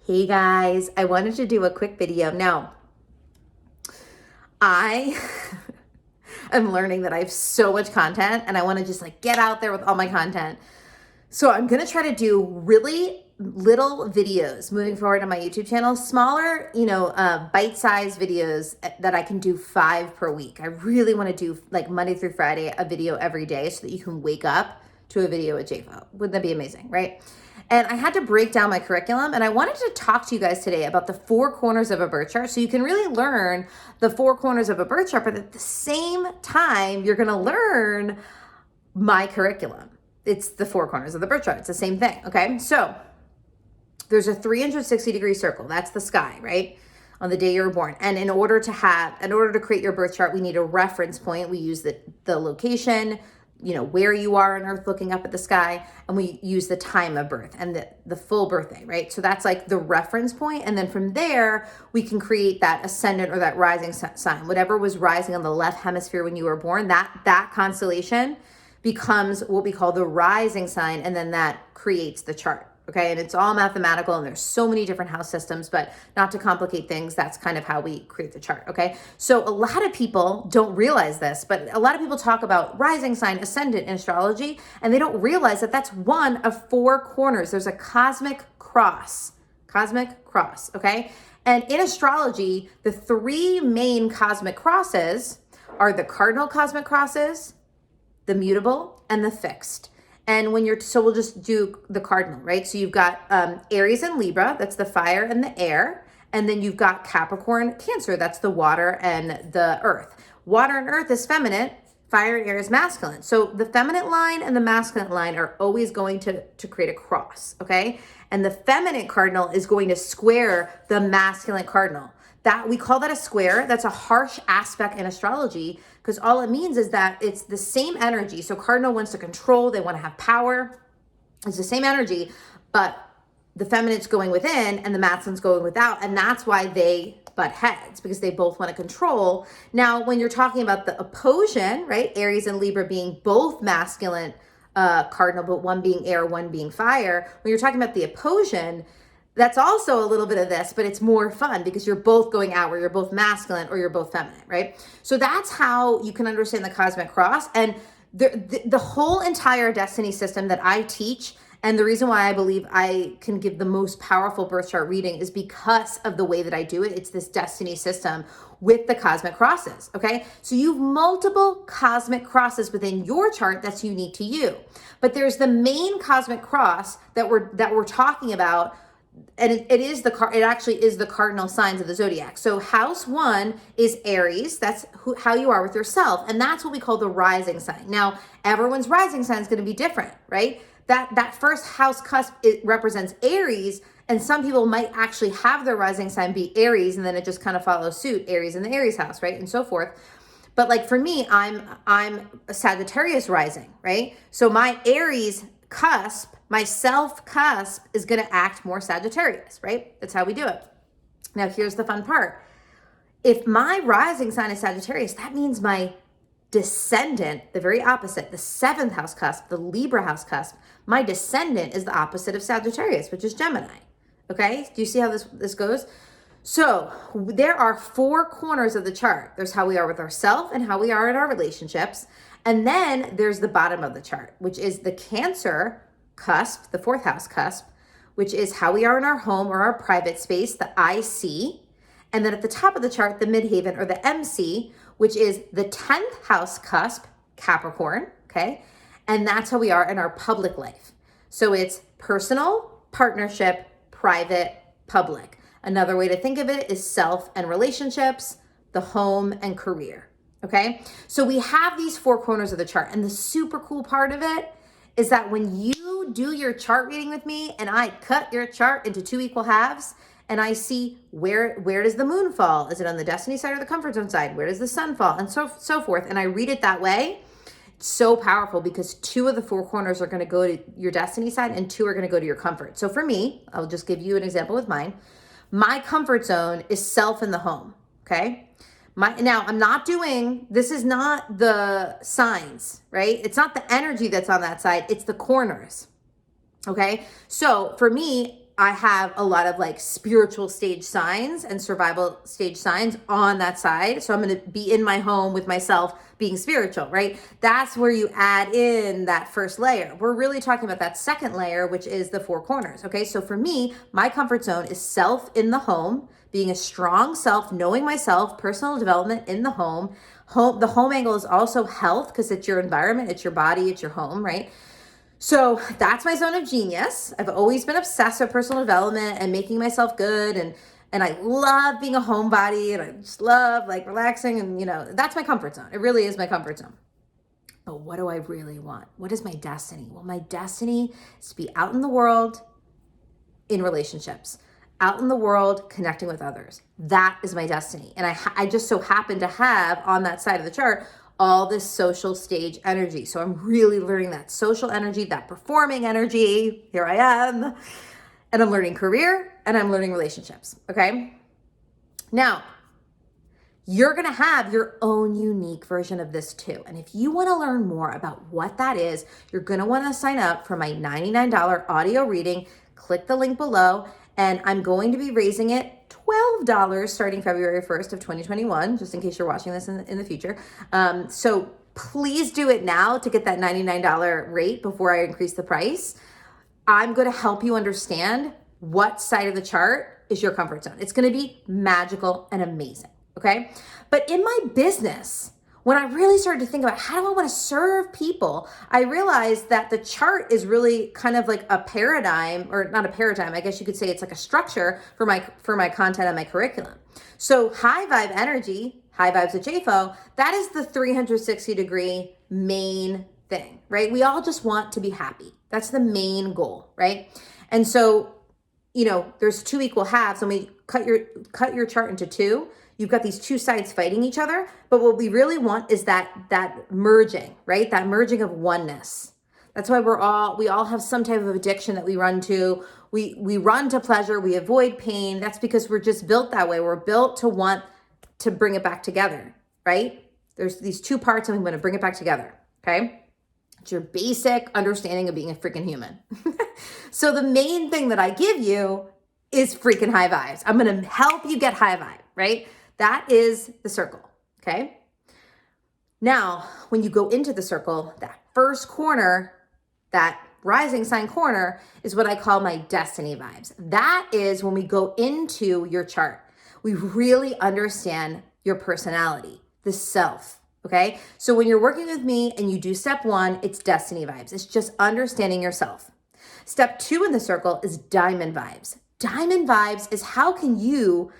Hey guys, I wanted to do a quick video. Now, I am learning that I have so much content and I want to just like get out there with all my content. So I'm going to try to do really little videos moving forward on my YouTube channel, smaller, bite-sized videos that I can do 5 per week. I really want to do like Monday through Friday, a video every day so that you can wake up to a video with JFO. Wouldn't that be amazing, right? And I had to break down my curriculum, and I wanted to talk to you guys today about the 4 corners of a birth chart so you can really learn the 4 corners of a birth chart, but at the same time, you're gonna learn my curriculum. It's the 4 corners of the birth chart. It's the same thing, okay? So there's a 360-degree circle. That's the sky, right? On the day you were born. And in order to create your birth chart, we need a reference point. We use the location, where you are on Earth looking up at the sky, and we use the time of birth and the full birthday, right? So that's like the reference point. And then from there, we can create that ascendant or that rising sign. Whatever was rising on the left hemisphere when you were born, that constellation becomes what we call the rising sign, and then that creates the chart. Okay, and it's all mathematical, and there's so many different house systems, but not to complicate things, that's kind of how we create the chart, okay? So a lot of people don't realize this, but a lot of people talk about rising sign, ascendant in astrology, and they don't realize that that's one of 4 corners. There's a cosmic cross, okay? And in astrology, the 3 main cosmic crosses are the cardinal cosmic crosses, the mutable, and the fixed. And so we'll just do the cardinal, right? So you've got Aries and Libra, that's the fire and the air. And then you've got Capricorn, Cancer, that's the water and the earth. Water and earth is feminine, fire and air is masculine. So the feminine line and the masculine line are always going to create a cross, okay? And the feminine cardinal is going to square the masculine cardinal. That we call that a square. That's a harsh aspect in astrology because all it means is that it's the same energy. So cardinal wants to control, they want to have power. It's the same energy, but the feminine's going within and the masculine's going without. And that's why they butt heads, because they both want to control. Now, when you're talking about the opposition, right? Aries and Libra being both masculine cardinal, but one being air, one being fire. When you're talking about the opposition, that's also a little bit of this, but it's more fun because you're both going out where you're both masculine or you're both feminine, right? So that's how you can understand the cosmic cross. And the whole entire destiny system that I teach, and the reason why I believe I can give the most powerful birth chart reading is because of the way that I do it. It's this destiny system with the cosmic crosses, okay? So you have multiple cosmic crosses within your chart that's unique to you. But there's the main cosmic cross that we're talking about. And it actually is the cardinal signs of the zodiac. So house 1 is Aries. That's how you are with yourself. And that's what we call the rising sign. Now, everyone's rising sign is going to be different, right? That first house cusp, it represents Aries. And some people might actually have their rising sign be Aries. And then it just kind of follows suit, Aries in the Aries house, right? And so forth. But like for me, I'm a Sagittarius rising, right? So my Aries cusp, my self cusp is going to act more Sagittarius, right? That's how we do it. Now, here's the fun part. If my rising sign is Sagittarius, that means my descendant, the very opposite, the 7th house cusp, the Libra house cusp, my descendant is the opposite of Sagittarius, which is Gemini. Okay? Do you see how this goes? So there are 4 corners of the chart. There's how we are with ourselves and how we are in our relationships. And then there's the bottom of the chart, which is the Cancer cusp, the 4th house cusp, which is how we are in our home or our private space, the IC. And then at the top of the chart, the midheaven or the MC, which is the 10th house cusp, Capricorn, okay? And that's how we are in our public life. So it's personal, partnership, private, public. Another way to think of it is self and relationships, the home and career. Okay, so we have these 4 corners of the chart, and the super cool part of it is that when you do your chart reading with me and I cut your chart into 2 equal halves and I see where does the moon fall? Is it on the destiny side or the comfort zone side? Where does the sun fall? And so forth. And I read it that way. It's so powerful because 2 of the 4 corners are going to go to your destiny side and 2 are going to go to your comfort. So for me, I'll just give you an example with mine. My comfort zone is self in the home. Okay. Now, this is not the signs, right? It's not the energy that's on that side. It's the corners, okay? So for me, I have a lot of like spiritual stage signs and survival stage signs on that side. So I'm going to be in my home with myself being spiritual, right? That's where you add in that first layer. We're really talking about that second layer, which is the four corners. Okay. So for me, my comfort zone is self in the home, being a strong self, knowing myself, personal development in the home. The home angle is also health because it's your environment, it's your body, it's your home, right? So that's my zone of genius. I've always been obsessed with personal development and making myself good. And I love being a homebody, and I just love like relaxing. And, that's my comfort zone. It really is my comfort zone. But what do I really want? What is my destiny? Well, my destiny is to be out in the world in relationships, out in the world connecting with others. That is my destiny. And I just so happen to have on that side of the chart all this social stage energy. So I'm really learning that social energy, that performing energy. Here I am. And I'm learning career and I'm learning relationships. Okay. Now, you're going to have your own unique version of this too. And if you want to learn more about what that is, you're going to want to sign up for my $99 audio reading. Click the link below. And I'm going to be raising it $12 starting February 1st of 2021, just in case you're watching this in the future. So please do it now to get that $99 rate before I increase the price. I'm going to help you understand what side of the chart is your comfort zone. It's going to be magical and amazing. Okay. But in my business, when I really started to think about how do I want to serve people, I realized that the chart is really kind of like a paradigm, or not a paradigm, I guess you could say it's like a structure for my content and my curriculum. So high vibe energy, high vibes at JFO, that is the 360-degree main thing, right? We all just want to be happy. That's the main goal, right? And so, there's two equal halves. When we cut your chart into two, you've got these two sides fighting each other, but what we really want is that merging, right? That merging of oneness. That's why we all have some type of addiction that we run to. We run to pleasure, we avoid pain. That's because we're just built that way. We're built to want to bring it back together, right? There's these two parts and we want to bring it back together, okay? It's your basic understanding of being a freaking human. So the main thing that I give you is freaking high vibes. I'm going to help you get high vibe, right? That is the circle, okay? Now, when you go into the circle, that first corner, that rising sign corner is what I call my destiny vibes. That is when we go into your chart. We really understand your personality, the self, okay? So when you're working with me and you do step 1, it's destiny vibes. It's just understanding yourself. Step 2 in the circle is diamond vibes. Diamond vibes is how can you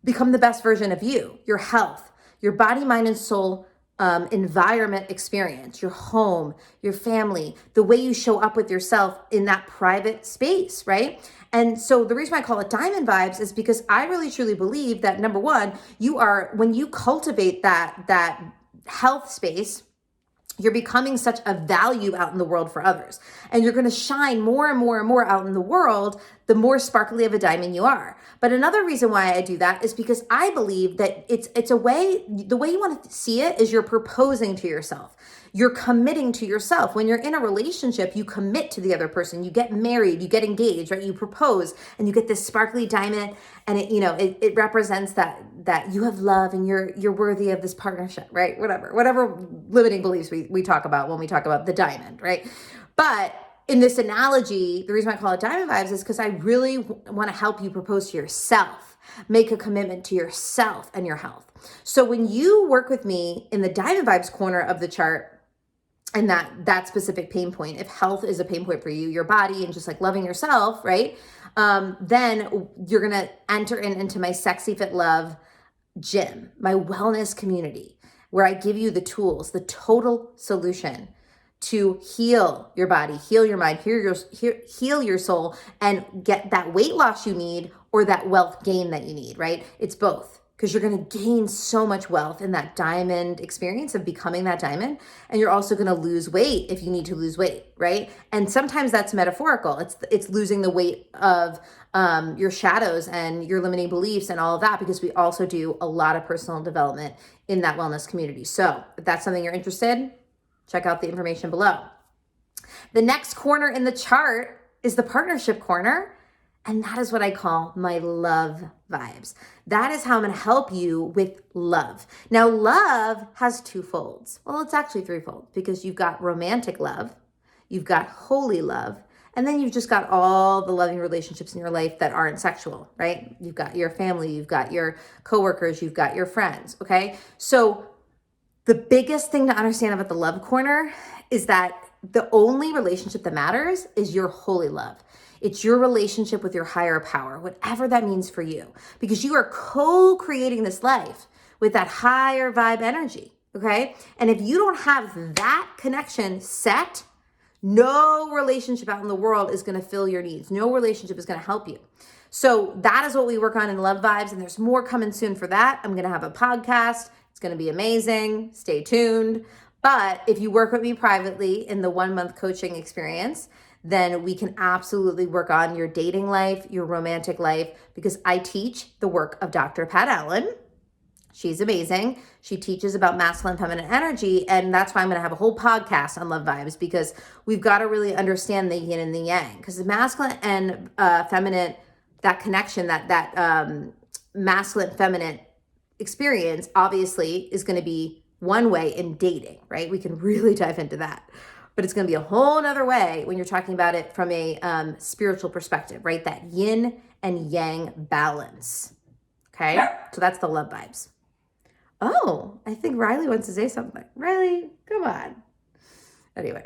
become the best version of you, your health, your body, mind, and soul environment experience, your home, your family, the way you show up with yourself in that private space, right? And so the reason I call it diamond vibes is because I really truly believe that number one, when you cultivate that health space, you're becoming such a value out in the world for others. And you're going to shine more and more and more out in the world, the more sparkly of a diamond you are. But another reason why I do that is because I believe that it's a way, the way you want to see it is you're proposing to yourself. You're committing to yourself. When you're in a relationship, you commit to the other person. You get married, you get engaged, right? You propose and you get this sparkly diamond, and it represents that you have love and you're worthy of this partnership, right? Whatever limiting beliefs we talk about when we talk about the diamond, right? But in this analogy, the reason I call it diamond vibes is because I really want to help you propose to yourself, make a commitment to yourself and your health. So when you work with me in the diamond vibes corner of the chart, and that specific pain point, if health is a pain point for you, your body, and just like loving yourself, right? Then you're going to enter into my Sexy Fit Love gym, my wellness community, where I give you the tools, the total solution to heal your body, heal your mind, heal your soul, and get that weight loss you need or that wealth gain that you need, right? It's both. Because you're going to gain so much wealth in that diamond experience of becoming that diamond. And you're also going to lose weight if you need to lose weight, right? And sometimes that's metaphorical. It's losing the weight of your shadows and your limiting beliefs and all of that, because we also do a lot of personal development in that wellness community. So if that's something you're interested in, check out the information below. The next corner in the chart is the partnership corner. And that is what I call my love vibes. That is how I'm going to help you with love. Now, love has two folds. Well, it's actually threefold because you've got romantic love, you've got holy love, and then you've just got all the loving relationships in your life that aren't sexual, right? You've got your family, you've got your coworkers, you've got your friends, okay? So the biggest thing to understand about the love corner is that the only relationship that matters is your holy love. It's your relationship with your higher power, whatever that means for you, because you are co-creating this life with that higher vibe energy, okay? And if you don't have that connection set, no relationship out in the world is going to fill your needs. No relationship is going to help you. So that is what we work on in Love Vibes, and there's more coming soon for that. I'm going to have a podcast. It's going to be amazing. Stay tuned. But if you work with me privately in the 1-month coaching experience, then we can absolutely work on your dating life, your romantic life, because I teach the work of Dr. Pat Allen. She's amazing. She teaches about masculine, feminine energy. And that's why I'm going to have a whole podcast on Love Vibes, because we've got to really understand the yin and the yang. Because the masculine and feminine, that connection, that masculine, feminine experience obviously is going to be one way in dating, right? We can really dive into that. But it's going to be a whole nother way when you're talking about it from a spiritual perspective, right? That yin and yang balance. Okay? So that's the Love Vibes. Oh, I think Riley wants to say something. Riley, come on. Anyway,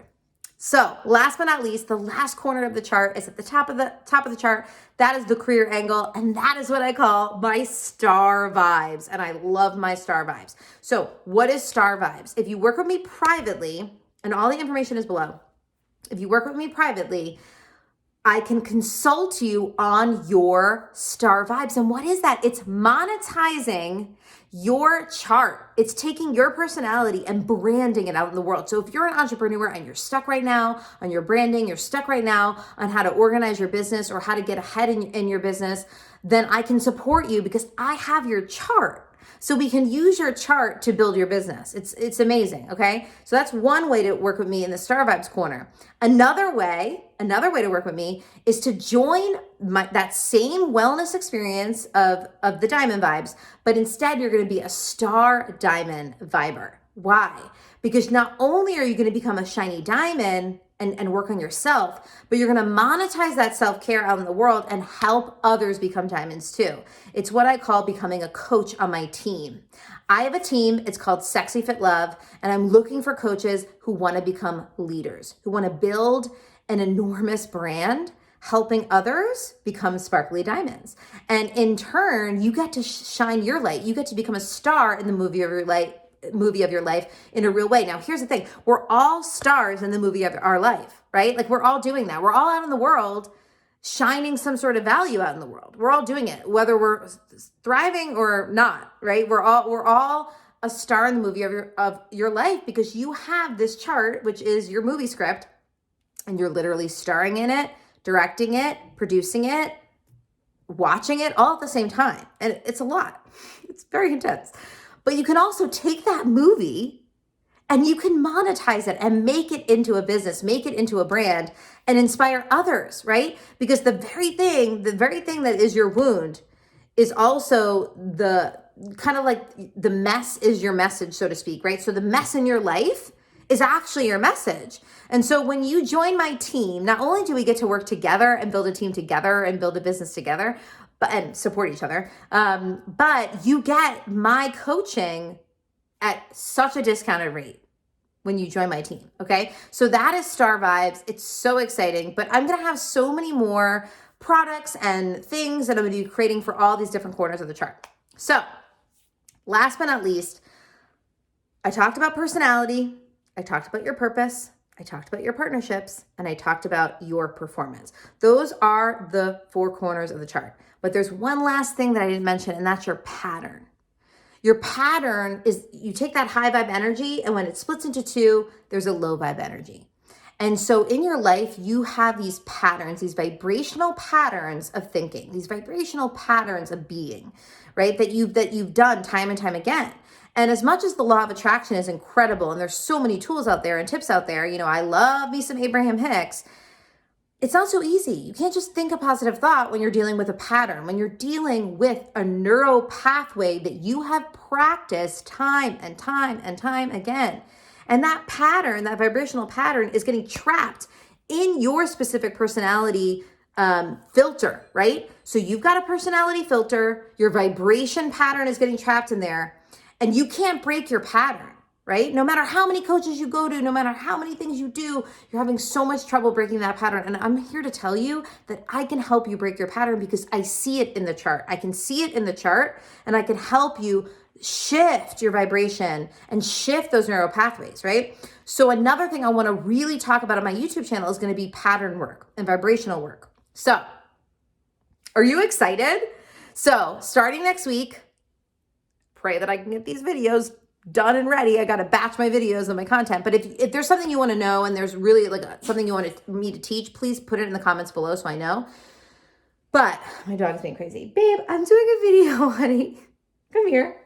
so last but not least, the last corner of the chart is at the top of the chart. That is the career angle, and that is what I call my star vibes. And I love my star vibes. So what is star vibes? If you work with me privately, and all the information is below. If you work with me privately, I can consult you on your star vibes. And what is that? It's monetizing your chart. It's taking your personality and branding it out in the world. So if you're an entrepreneur and you're stuck right now on your branding, you're stuck right now on how to organize your business or how to get ahead in your business, then I can support you because I have your chart. So we can use your chart to build your business. It's amazing, okay? So that's one way to work with me in the Star Vibes corner. Another way to work with me is to join that same wellness experience of the Diamond Vibes, but instead you're gonna be a Star Diamond Viber. Why? Because not only are you gonna become a shiny diamond and work on yourself, but you're gonna monetize that self-care out in the world and help others become diamonds too. It's what I call becoming a coach on my team. I have a team, it's called Sexy Fit Love, and I'm looking for coaches who wanna become leaders, who wanna build an enormous brand, helping others become sparkly diamonds. And in turn, you get to shine your light. You get to become a star in the movie of your life in a real way. Now, here's the thing. We're all stars in the movie of our life, right? Like we're all doing that. We're all out in the world shining some sort of value out in the world. We're all doing it, whether we're thriving or not, right? We're all a star in the movie of your life because you have this chart, which is your movie script, and you're literally starring in it, directing it, producing it, watching it all at the same time. And it's a lot. It's very intense. But you can also take that movie and you can monetize it and make it into a business, make it into a brand and inspire others, right? Because the very thing that is your wound is also the kind of like the mess is your message, so to speak, right? So the mess in your life is actually your message. And so when you join my team, not only do we get to work together and build a team together and build a business together, and support each other, but you get my coaching at such a discounted rate when you join my team, okay? So that is Star Vibes. It's so exciting, but I'm gonna have so many more products and things that I'm gonna be creating for all these different corners of the chart. So last but not least, I talked about personality, I talked about your purpose, I talked about your partnerships, and I talked about your performance. Those are the 4 corners of the chart. But there's one last thing that I didn't mention, and that's your pattern. Your pattern is you take that high vibe energy, and when it splits into 2, there's a low vibe energy. And so in your life, you have these patterns, these vibrational patterns of thinking, these vibrational patterns of being, right? That you've done time and time again. And as much as the law of attraction is incredible, and there's so many tools out there and tips out there, I love me some Abraham Hicks. it's not so easy. You can't just think a positive thought when you're dealing with a pattern, when you're dealing with a neural pathway that you have practiced time and time and time again. And that pattern, that vibrational pattern, is getting trapped in your specific personality filter, right? So you've got a personality filter, your vibration pattern is getting trapped in there, and you can't break your pattern. Right? No matter how many coaches you go to, no matter how many things you do, you're having so much trouble breaking that pattern. And I'm here to tell you that I can help you break your pattern because I see it in the chart. I can see it in the chart and I can help you shift your vibration and shift those neural pathways, right? So another thing I want to really talk about on my YouTube channel is going to be pattern work and vibrational work. So are you excited? So starting next week, pray that I can get these videos done and ready. I got to batch my videos and my content. But if there's something you want to know and there's really like something you want me to teach, please put it in the comments below so I know. But my dog's being crazy. Babe, I'm doing a video, honey. Come here.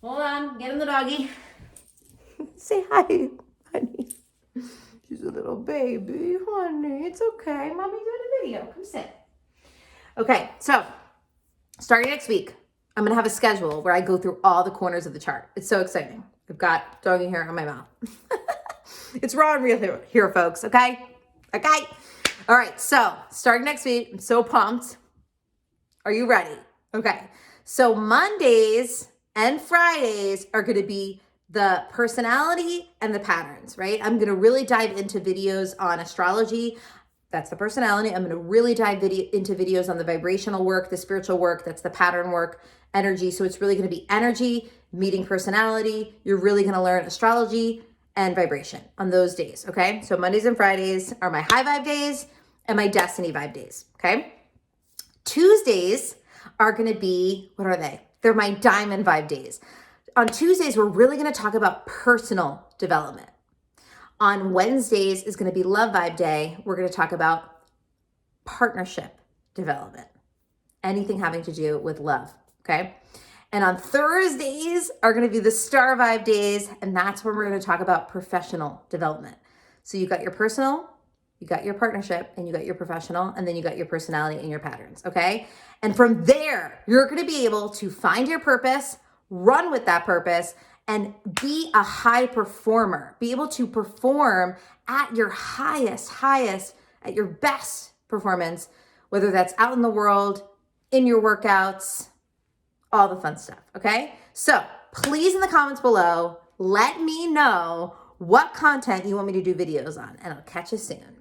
Hold on. Get in the doggy. Say hi, honey. She's a little baby, honey. It's okay. Mommy's doing a video. Come sit. Okay, so starting next week, I'm going to have a schedule where I go through all the corners of the chart. It's so exciting. I've got doggy hair on my mouth. It's raw and real here, folks. Okay? Okay? All right. So starting next week, I'm so pumped. Are you ready? Okay. So Mondays and Fridays are going to be the personality and the patterns, right? I'm going to really dive into videos on astrology. That's the personality. I'm going to really dive into videos on the vibrational work, the spiritual work. That's the pattern work, energy. So it's really going to be energy, meeting personality. You're really going to learn astrology and vibration on those days. Okay. So Mondays and Fridays are my high vibe days and my destiny vibe days. Okay. Tuesdays are going to be, what are they? They're my diamond vibe days. On Tuesdays, we're really going to talk about personal development. On Wednesdays is going to be love vibe day. We're going to talk about partnership development, anything having to do with love. Okay. And on Thursdays are going to be the star vibe days. And that's where we're going to talk about professional development. So you got your personal, you got your partnership, and you got your professional, and then you got your personality and your patterns. Okay. And from there, you're going to be able to find your purpose, run with that purpose, and be a high performer, be able to perform at your highest, at your best performance, whether that's out in the world, in your workouts, all the fun stuff, okay? So please in the comments below, let me know what content you want me to do videos on, and I'll catch you soon.